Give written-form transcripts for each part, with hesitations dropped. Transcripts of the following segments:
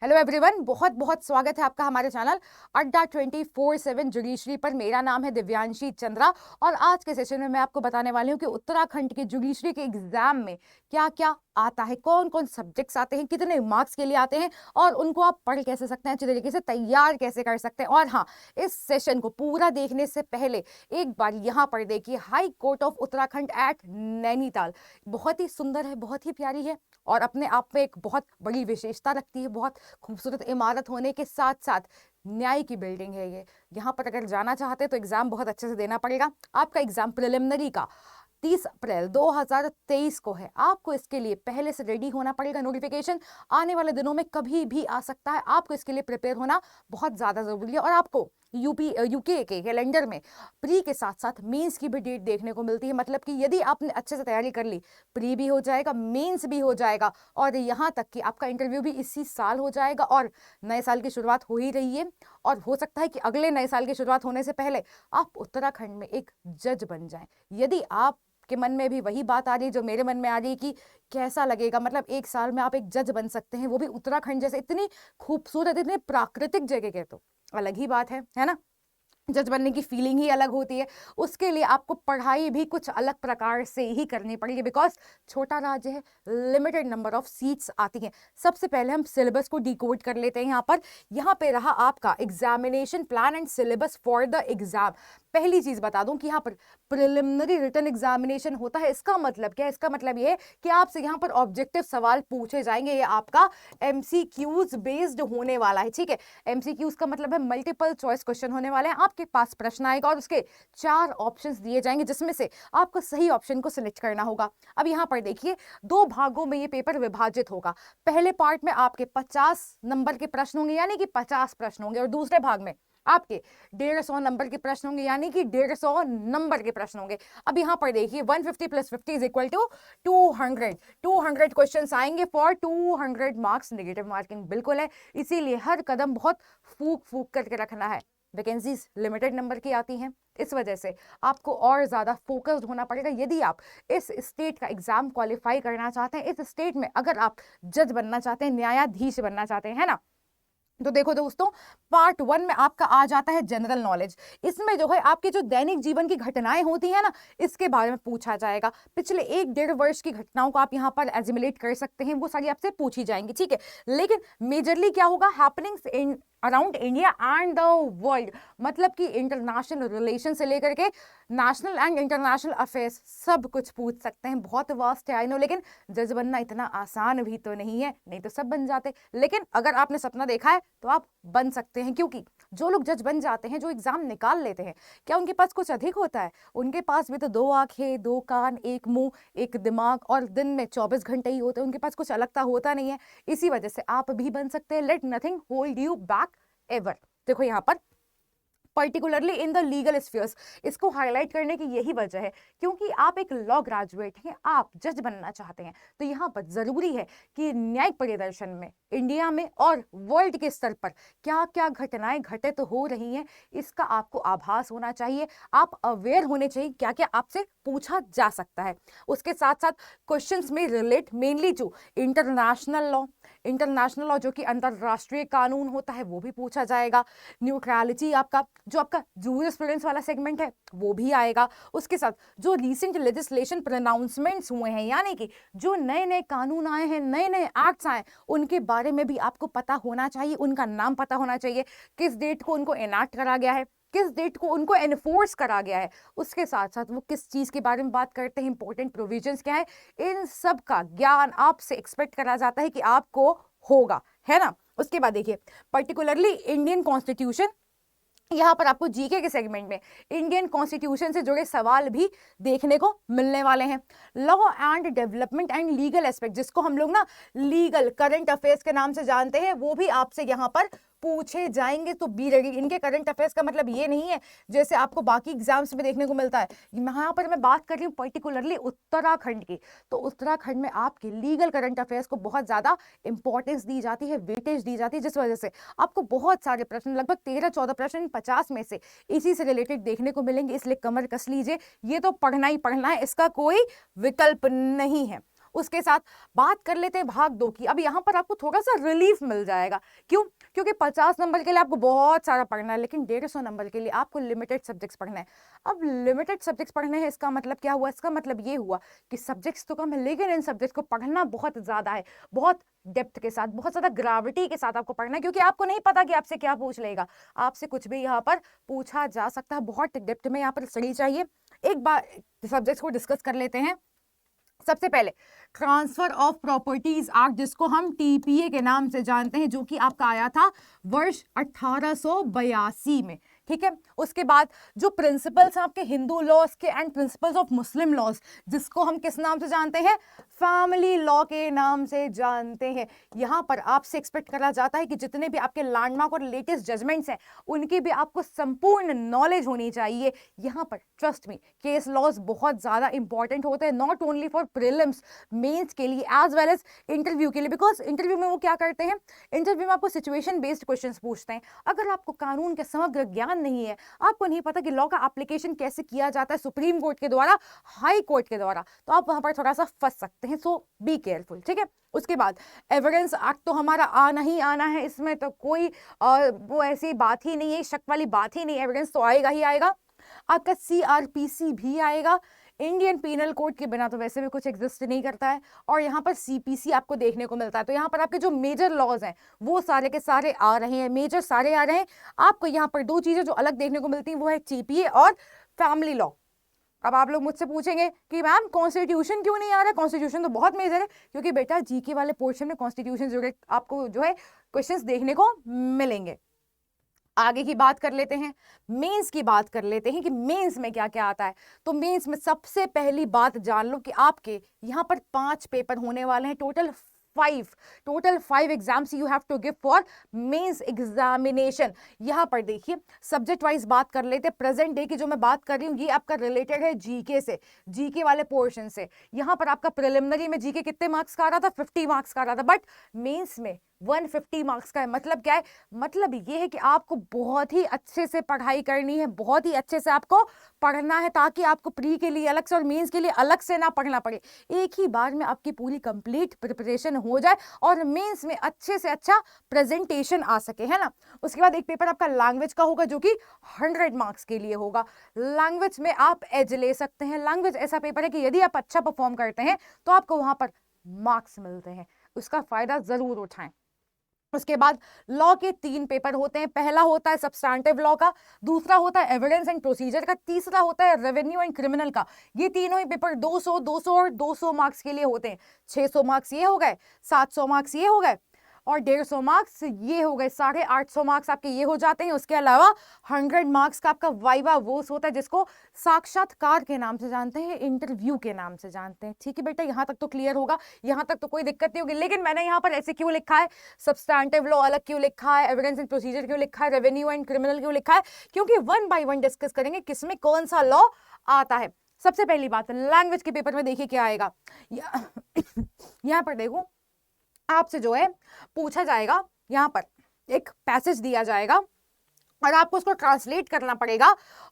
Hello everyone, बहुत बहुत स्वागत है आपका हमारे चैनल अड्डा 24/7 जुडिशरी पर। मेरा नाम है दिव्यांशी चंद्रा और आज के सेशन में मैं आपको बताने वाली हूँ कि उत्तराखंड के जुडिशरी के एग्जाम में क्या क्या आता है, कौन कौन सब्जेक्ट्स आते हैं, कितने मार्क्स के लिए आते हैं और उनको आप पढ़ कैसे सकते हैं, अच्छे तरीके से तैयार कैसे कर सकते हैं। और हाँ, इस सेशन को पूरा देखने से पहले एक बार यहाँ पर देखिए, high court of Uttarakhand at Nainital बहुत ही सुंदर है, बहुत ही प्यारी है और अपने आप में एक बहुत बड़ी विशेषता रखती है। बहुत खूबसूरत इमारत होने के साथ साथ न्याय की बिल्डिंग है ये। यहाँ पर अगर जाना चाहते हैं तो एग्जाम बहुत अच्छे से देना पड़ेगा। आपका एग्जाम प्रिलिमिनरी का 30 अप्रैल 2023 को है। आपको इसके लिए पहले से रेडी होना पड़ेगा। नोटिफिकेशन आने वाले दिनों में कभी भी आ सकता है। आपको इसके लिए प्रिपेयर होना बहुत ज़्यादा ज़रूरी है और आपको यूके के कैलेंडर में प्री के साथ साथ मेंस की भी डेट देखने को मिलती है। मतलब कि यदि आपने अच्छे से तैयारी कर ली, प्री भी हो जाएगा, मेंस भी हो जाएगा और यहाँ तक कि आपका इंटरव्यू भी इसी साल हो जाएगा और नए साल की शुरुआत हो ही रही है। और हो सकता है कि अगले नए साल की शुरुआत होने से पहले आप उत्तराखंड में एक जज बन जाएं। यदि आप के मन में भी वही बात आ रही है जो मेरे मन में आ रही है कि कैसा लगेगा, मतलब एक साल में आप एक जज बन सकते हैं, वो भी उत्तराखंड जैसे इतनी खूबसूरत, इतनी प्राकृतिक जगह के, तो अलग ही बात है ना। जज बनने की फीलिंग ही अलग होती है। उसके लिए आपको पढ़ाई भी कुछ अलग प्रकार से ही करनी पड़ेगी बिकॉज छोटा राज्य है, लिमिटेड नंबर ऑफ सीट्स आती हैं। सबसे पहले हम सिलेबस को डिकोड कर लेते हैं। यहाँ पे रहा आपका examination plan and syllabus for the exam. पहली चीज बता दूं कि यहाँ पर प्रिलिमिनरी रिटन एग्जामिनेशन होता है। इसका मतलब क्या है? इसका मतलब ये है कि आपसे यहाँ पर ऑब्जेक्टिव सवाल पूछे जाएंगे। ये आपका एमसीक्यूज बेस्ड होने वाला है, ठीक है। एमसीक्यूज का मतलब है मल्टीपल चॉइस क्वेश्चन होने वाले हैं। आपके पास प्रश्न आएगा और उसके 4 ऑप्शंस दिए जाएंगे जिसमें से आपको सही ऑप्शन को सिलेक्ट करना होगा। अब यहाँ पर देखिए, 2 भागों में ये पेपर विभाजित होगा। पहले पार्ट में आपके 50 नंबर के प्रश्न होंगे यानी कि 50 प्रश्न होंगे और दूसरे भाग में आपके 150 नंबर के प्रश्न होंगे यानी कि 150 नंबर के प्रश्न होंगे। अब यहाँ पर देखिए, 150 + 50 इज इक्वल टू 200। 200 क्वेश्चंस आएंगे फॉर 200 मार्क्स। नेगेटिव मार्किंग बिल्कुल है, इसीलिए हर कदम बहुत फूक फूक करके रखना है। वैकेंसीज लिमिटेड नंबर की आती हैं, इस वजह से आपको और ज्यादा फोकस्ड होना पड़ेगा। यदि आप इस स्टेट का एग्जाम क्वालिफाई करना चाहते हैं, इस स्टेट में अगर आप जज बनना चाहते हैं, न्यायाधीश बनना चाहते हैं, है ना, तो देखो दोस्तों, पार्ट 1 में आपका आ जाता है जनरल नॉलेज। इसमें जो है आपके जो दैनिक जीवन की घटनाएं होती है ना, इसके बारे में पूछा जाएगा। पिछले 1-1.5 वर्ष की घटनाओं को आप यहाँ पर एजिमुलेट कर सकते हैं, वो सारी आपसे पूछी जाएंगी, ठीक है। लेकिन मेजरली क्या होगा, happenings in around India and the world. मतलब कि इंटरनेशनल रिलेशन से लेकर के नेशनल एंड इंटरनेशनल अफेयर्स सब कुछ पूछ सकते हैं। बहुत वास्ट है आई नो, लेकिन जज बनना इतना आसान भी तो नहीं है, नहीं तो सब बन जाते। लेकिन अगर आपने सपना देखा है तो आप बन सकते हैं, क्योंकि जो लोग जज बन जाते हैं, जो एग्जाम निकाल लेते हैं, क्या उनके पास कुछ अधिक होता है? उनके पास भी तो 2 आंखें, 2 कान, 1 मुंह, 1 दिमाग और दिन में 24 घंटे ही होते हैं। उनके पास कुछ अलगता होता नहीं है। इसी वजह से आप भी बन सकते हैं। Let nothing hold you back ever. देखो यहाँ पर particularly in the legal spheres, इसको हाईलाइट करने की यही वजह है क्योंकि आप एक लॉ ग्रेजुएट हैं, आप जज बनना चाहते हैं, तो यहाँ पर जरूरी है कि न्यायिक परिदर्शन में इंडिया में और वर्ल्ड के स्तर पर क्या क्या घटनाएं घटित हो रही हैं, इसका आपको आभास होना चाहिए। आप अवेयर होने चाहिए क्या क्या आपसे पूछा जा सकता है। उसके साथ साथ क्वेश्चंस में relate mainly to international law. International law जो कि अंतरराष्ट्रीय कानून होता है, वो भी पूछा जाएगा। न्यूट्रलिटी, आपका जो आपका जूरिस्प्रूडेंस वाला सेगमेंट है, वो भी आएगा। उसके साथ जो रिसेंट लेजिस्लेशन प्रोनाउंसमेंट्स हुए हैं, यानी कि जो नए नए कानून आए हैं, नए नए एक्ट्स आए, उनके बारे में भी आपको पता होना चाहिए, उनका नाम पता होना चाहिए, किस डेट को उनको एनाक्ट करा गया है, किस डेट को उनको एनफोर्स करा गया है। उसके साथ साथ वो किस चीज के बारे में बात करते हैं, इंपॉर्टेंट प्रोविजंस क्या है, इन सब का ज्ञान आपसे एक्सपेक्ट करा जाता है कि आपको होगा, है ना। उसके बाद देखिए, पर्टिकुलरली इंडियन कॉन्स्टिट्यूशन, यहाँ पर आपको जीके के सेगमेंट में इंडियन कॉन्स्टिट्यूशन से जुड़े सवाल भी देखने को मिलने वाले हैं। Law and development and legal aspect, जिसको हम लोग ना लीगल करंट अफेयर्स के नाम से जानते हैं, वो भी आपसे यहाँ पर पूछे जाएंगे। तो बी रेडी। इनके करंट अफेयर्स का मतलब ये नहीं है जैसे आपको बाकी एग्जाम्स में देखने को मिलता है। यहाँ पर मैं बात कर रही हूँ पर्टिकुलरली उत्तराखंड की, तो उत्तराखंड में आपके लीगल करंट अफेयर्स को बहुत ज्यादा इंपॉर्टेंस दी जाती है, वेटेज दी जाती है, जिस वजह से आपको बहुत सारे प्रश्न, लगभग 13-14 प्रश्न 50 में से इसी से रिलेटेड देखने को मिलेंगे। इसलिए कमर कस लीजिए, ये तो पढ़ना ही पढ़ना है, इसका कोई विकल्प नहीं है। उसके साथ बात कर लेते हैं भाग 2 की। अब यहाँ पर आपको थोड़ा सा रिलीफ मिल जाएगा। क्यों? क्योंकि 50 नंबर के लिए आपको बहुत सारा पढ़ना है, लेकिन 150 नंबर के लिए आपको लिमिटेड सब्जेक्ट्स पढ़ना है। अब लिमिटेड सब्जेक्ट्स पढ़ने हैं, इसका मतलब क्या हुआ? इसका मतलब ये हुआ कि सब्जेक्ट्स तो कम है, लेकिन इन सब्जेक्ट्स को पढ़ना बहुत ज्यादा है, बहुत डेप्थ के साथ, बहुत ज्यादा ग्रेविटी के साथ आपको पढ़ना है, क्योंकि आपको नहीं पता कि आपसे क्या पूछ लेगा। आपसे कुछ भी यहाँ पर पूछा जा सकता है। बहुत डेप्थ में यहाँ पर स्टडी चाहिए। एक बार सब्जेक्ट्स को डिस्कस कर लेते हैं। सबसे पहले ट्रांसफर ऑफ प्रॉपर्टीज एक्ट, जिसको हम टीपीए के नाम से जानते हैं, जो कि आपका आया था वर्ष 1882 में। ठीक है। उसके बाद जो प्रिंसिपल्स हैं आपके हिंदू लॉज के and principles of Muslim laws, जिसको हम किस नाम से जानते हैं? फैमिली लॉ के नाम से जानते हैं। यहाँ पर आपसे एक्सपेक्ट करा जाता है कि जितने भी आपके लैंडमार्क और लेटेस्ट जजमेंट्स हैं उनकी भी आपको संपूर्ण नॉलेज होनी चाहिए। यहाँ पर ट्रस्ट मी, केस लॉज बहुत ज्यादा इंपॉर्टेंट होते हैं, not only for prelims, mains के लिए एज वेल एज इंटरव्यू के लिए। बिकॉज इंटरव्यू में वो क्या करते हैं? इंटरव्यू में आपको सिचुएशन बेस्ड क्वेश्चंस पूछते हैं। अगर आपको कानून के समग्र ज्ञान नहीं है, आपको नहीं पता कि लॉ का एप्लीकेशन कैसे किया जाता है सुप्रीम कोर्ट के द्वारा, हाई कोर्ट के द्वारा, तो आप वहां पर थोड़ा सा फंस सकते हैं। सो बी केयरफुल। ठीक है। उसके बाद एविडेंस एक्ट तो हमारा आना ही आना है, इसमें तो कोई वो ऐसी बात ही नहीं है, शक वाली बात ही नहीं। एविडेंस तो आएगा ही आएगा। आपका सीआरपीसी भी आएगा। इंडियन पीनल कोड के बिना तो वैसे भी कुछ एग्जिस्ट नहीं करता है। और यहाँ पर सीपीसी आपको देखने को मिलता है। तो यहाँ पर आपके जो मेजर लॉज हैं वो सारे के सारे आ रहे हैं, मेजर सारे आ रहे हैं। आपको यहाँ पर दो चीजें जो अलग देखने को मिलती हैं वो है टीपीए और फैमिली लॉ। अब आप लोग मुझसे पूछेंगे कि मैम कॉन्स्टिट्यूशन क्यों नहीं आ रहा? कॉन्स्टिट्यूशन तो बहुत मेजर है, क्योंकि बेटा जीके वाले पोर्शन में कॉन्स्टिट्यूशन जो आपको जो है क्वेश्चंस देखने को मिलेंगे। आगे की बात कर लेते हैं, मेंस की बात कर लेते हैं कि मेंस में क्या क्या आता है। तो मेंस में सबसे पहली बात जान लो कि आपके यहाँ पर 5 पेपर होने वाले हैं, total 5 exams you have to give for mains examination. यहाँ पर देखिए सब्जेक्ट वाइज बात कर लेते हैं। प्रेजेंट डे की जो मैं बात कर रही हूँ ये आपका रिलेटेड है जीके से, जीके वाले पोर्शन से। यहाँ पर आपका प्रिलिमिनरी में जीके कितने मार्क्स का आ रहा था? 50 मार्क्स का आ रहा था, बट मेंस में 150 मार्क्स का है। मतलब क्या है? मतलब ये है कि आपको बहुत ही अच्छे से पढ़ाई करनी है, बहुत ही अच्छे से आपको पढ़ना है, ताकि आपको प्री के लिए अलग से और मेंस के लिए अलग से ना पढ़ना पड़े। एक ही बार में आपकी पूरी कंप्लीट प्रिपरेशन हो जाए और मेंस में अच्छे से अच्छा प्रेजेंटेशन आ सके, है ना। उसके बाद एक पेपर आपका लैंग्वेज का होगा, जो कि 100 मार्क्स के लिए होगा। लैंग्वेज में आप एज ले सकते हैं। लैंग्वेज ऐसा पेपर है कि यदि आप अच्छा परफॉर्म करते हैं तो आपको वहां पर मार्क्स मिलते हैं, उसका फायदा जरूर उठाएं। उसके बाद लॉ के 3 पेपर होते हैं। पहला होता है सब्सटैंटिव लॉ का, दूसरा होता है एविडेंस एंड प्रोसीजर का, तीसरा होता है रेवेन्यू एंड क्रिमिनल का। ये तीनों ही पेपर 200, 200 और 200 मार्क्स के लिए होते हैं। 600 मार्क्स ये हो गए, 700 मार्क्स ये हो गए और 150 मार्क्स ये हो गए, 850 मार्क्स आपके ये हो जाते हैं। उसके अलावा 100 मार्क्स का आपका वाइवा वोस होता है, जिसको साक्षात्कार के नाम से जानते हैं, इंटरव्यू के नाम से जानते हैं। ठीक है बेटा, यहाँ तक तो क्लियर होगा, यहाँ तक तो कोई दिक्कत नहीं होगी। लेकिन मैंने यहाँ पर ऐसे क्यों लिखा है, सब्सटैंटिव लॉ अलग क्यों लिखा है, एविडेंस एंड प्रोसीजर क्यों लिखा है, रेवेन्यू एंड क्रिमिनल क्यों लिखा है? क्योंकि 1 बाय 1 डिस्कस करेंगे किसमें कौन सा लॉ आता है। सबसे पहली बात, लैंग्वेज के पेपर में देखिए क्या आएगा। यहाँ पर देखो आपसे जो है पूछा जाएगा, यहाँ पर एक पैसेज दिया जाएगा और आपको उसको ट्रांसलेट करना पड़ेगा।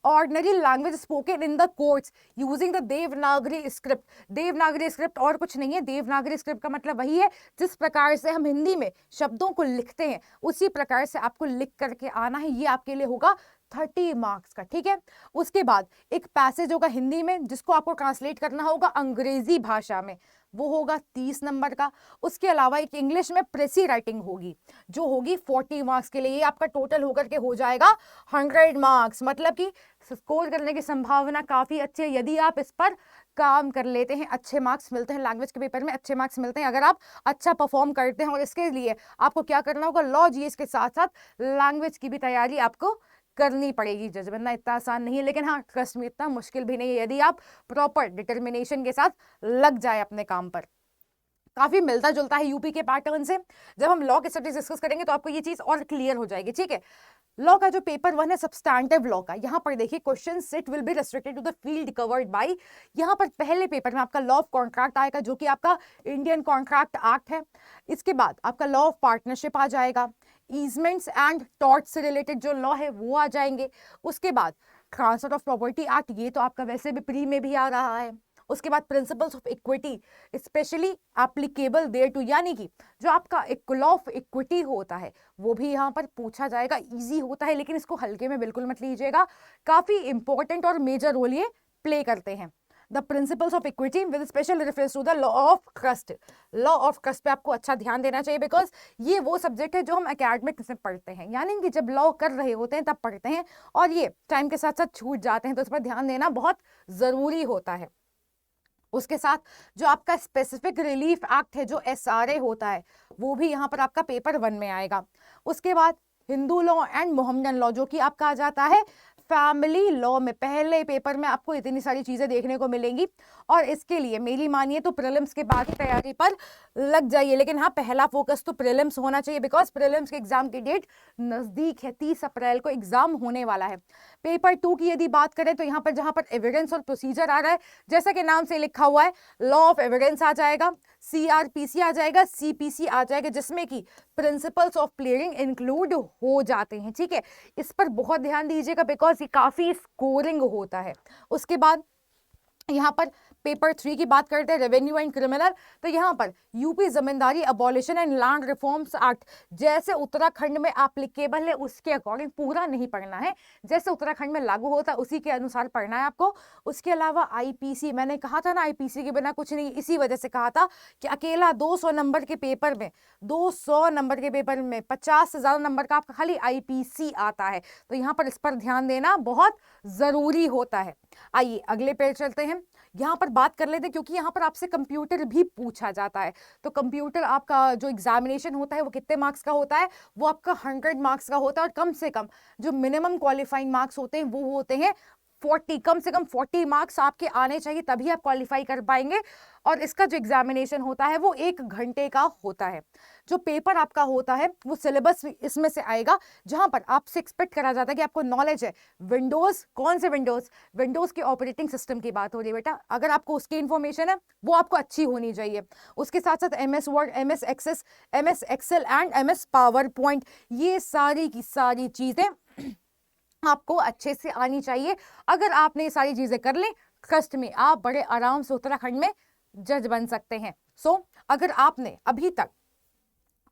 Ordinary language spoken in the courts using the Devanagari script. Devanagari script और कुछ नहीं है। देवनागरी स्क्रिप्ट का मतलब वही है जिस प्रकार से हम हिंदी में शब्दों को लिखते हैं, उसी प्रकार से आपको लिख करके आना है। ये आपके लिए होगा 30 मार्क्स का। ठीक है। उसके बाद एक पैसेज होगा हिंदी में, जिसको आपको ट्रांसलेट करना होगा अंग्रेजी भाषा में, वो होगा 30 नंबर का। उसके अलावा एक इंग्लिश में प्रेसी राइटिंग होगी, जो होगी 40 मार्क्स के लिए। ये आपका टोटल होकर के हो जाएगा 100 मार्क्स। मतलब कि स्कोर करने की संभावना काफी अच्छी है यदि आप इस पर काम कर लेते हैं। अच्छे मार्क्स मिलते हैं लैंग्वेज के पेपर में, अच्छे मार्क्स मिलते हैं अगर आप अच्छा परफॉर्म करते हैं। और इसके लिए आपको क्या करना होगा, लॉ जीएस के साथ साथ लैंग्वेज की भी तैयारी आपको करनी पड़ेगी। जज बनना इतना आसान नहीं है, लेकिन हाँ ट्रस्ट में इतना मुश्किल भी नहीं है यदि आप प्रॉपर डिटर्मिनेशन के साथ लग जाए अपने काम पर। काफी मिलता जुलता है यूपी के पैटर्न से। जब हम लॉ के सब्जेक्ट डिस्कस करेंगे तो आपको ये चीज और क्लियर हो जाएगी। ठीक है। लॉ का जो पेपर 1 है सब्सटैंटिव लॉ का, यहाँ पर देखिए question set will be restricted to the field covered by. यहाँ पर पहले पेपर में आपका लॉ ऑफ कॉन्ट्रैक्ट आएगा, जो कि आपका इंडियन कॉन्ट्रैक्ट एक्ट है। इसके बाद आपका लॉ ऑफ पार्टनरशिप आ जाएगा, ईजमेंट्स एंड टॉर्ट से रिलेटेड जो लॉ है वो आ जाएंगे। उसके बाद ट्रांसफर ऑफ प्रॉपर्टी एक्ट, ये तो आपका वैसे भी प्री में भी आ रहा है। उसके बाद principles of equity specially applicable thereto, यानी कि जो आपका लॉ ऑफ इक्विटी होता है वो भी यहाँ पर पूछा जाएगा। इजी होता है लेकिन इसको हल्के में बिल्कुल मत लीजिएगा, काफी इंपॉर्टेंट और मेजर रोल ये प्ले करते हैं। The principles of equity with special reference to the law of trust. Law of trust पे आपको अच्छा ध्यान देना चाहिए बिकॉज ये वो सब्जेक्ट है जो हम एकेडमिक में पढ़ते हैं, यानी कि जब लॉ कर रहे होते हैं तब पढ़ते हैं और ये टाइम के साथ साथ छूट जाते हैं, तो इस पर ध्यान देना बहुत जरूरी होता है। उसके साथ जो आपका स्पेसिफिक रिलीफ एक्ट है जो SRA होता है वो भी यहाँ पर आपका पेपर 1 में आएगा। उसके बाद Hindu law and Mohammedan law जो कि आपका आ जाता है फैमिली लॉ में। पहले पेपर में आपको इतनी सारी चीजें देखने को मिलेंगी और इसके लिए मेरी मानिए तो प्रीलिम्स के बाद ही तैयारी पर लग जाइए, लेकिन हाँ पहला फोकस तो प्रीलिम्स होना चाहिए बिकॉज प्रीलिम्स के एग्जाम की डेट नजदीक है, 30 अप्रैल को एग्जाम होने वाला है। पेपर 2 की यदि बात करें तो यहाँ पर जहां पर एविडेंस और प्रोसीजर आ रहा है, जैसा कि नाम से लिखा हुआ है लॉ ऑफ एविडेंस आ जाएगा, CRPC आ जाएगा, CPC आ जाएगा, जिसमें कि प्रिंसिपल्स ऑफ प्लेयरिंग इंक्लूड हो जाते हैं। ठीक है, इस पर बहुत ध्यान दीजिएगा बिकॉज ये काफी स्कोरिंग होता है। उसके बाद यहाँ पर पेपर 3 की बात करते हैं रेवेन्यू एंड क्रिमिनल, तो यहाँ पर UP zamindari abolition and land reforms act जैसे उत्तराखंड में एप्लीकेबल है उसके अकॉर्डिंग पूरा नहीं पढ़ना है, जैसे उत्तराखंड में लागू होता है उसी के अनुसार पढ़ना है आपको। उसके अलावा IPC, मैंने कहा था ना IPC के बिना कुछ नहीं, इसी वजह से कहा था कि अकेला 200 नंबर के पेपर में 200 नंबर के पेपर में 50 से ज्यादा नंबर का आपका खाली IPC आता है, तो यहाँ पर इस पर ध्यान देना बहुत जरूरी होता है। आइए अगले पेज चलते हैं, यहाँ पर बात कर लेते हैं क्योंकि यहाँ पर आपसे कंप्यूटर भी पूछा जाता है। तो कंप्यूटर आपका जो एग्जामिनेशन होता है वो कितने मार्क्स का होता है, वो आपका 100 मार्क्स का होता है और कम से कम जो मिनिमम क्वालिफाइंग मार्क्स होते हैं वो होते हैं 40, कम से कम 40 मार्क्स आपके आने चाहिए तभी आप क्वालिफाई कर पाएंगे। और इसका जो एग्जामिनेशन होता है वो 1 घंटे का होता है। जो पेपर आपका होता है वो सिलेबस इसमें से आएगा, जहां पर आपसे एक्सपेक्ट करा जाता है कि आपको नॉलेज है विंडोज, कौन से विंडोज के ऑपरेटिंग सिस्टम की बात हो रही है बेटा, अगर आपको उसकी इंफॉर्मेशन है वो आपको अच्छी होनी चाहिए। उसके साथ साथ MS Word, MS Access, MS Excel and MS PowerPoint, ये सारी की सारी चीजें आपको अच्छे से आनी चाहिए। अगर आपने ये सारी चीजें कर ली, ट्रस्ट में आप बड़े आराम से उत्तराखंड में जज बन सकते हैं। अगर आपने अभी तक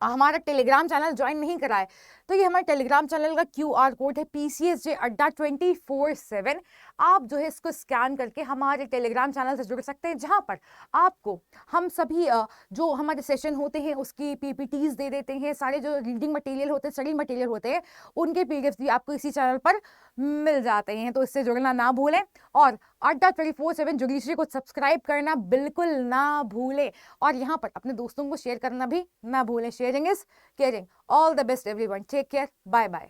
हमारा टेलीग्राम चैनल ज्वाइन नहीं करा है तो ये हमारे टेलीग्राम चैनल का QR कोड है PCSJ अड्डा 24/7। आप जो है इसको स्कैन करके हमारे टेलीग्राम चैनल से जुड़ सकते हैं, जहां पर आपको हम सभी जो हमारे सेशन होते हैं उसकी PPTs दे देते हैं, सारे जो रीडिंग मटेरियल होते हैं, स्टडी मटेरियल होते हैं, उनके PDFs भी आपको इसी चैनल पर मिल जाते हैं। तो इससे जुड़ना ना भूलें और अड्डा 24/7 जुगीश्री को सब्सक्राइब करना बिल्कुल ना भूलें और यहाँ पर अपने दोस्तों को शेयर करना भी ना भूलें। Sharing is caring. All the best everyone, take care, bye bye.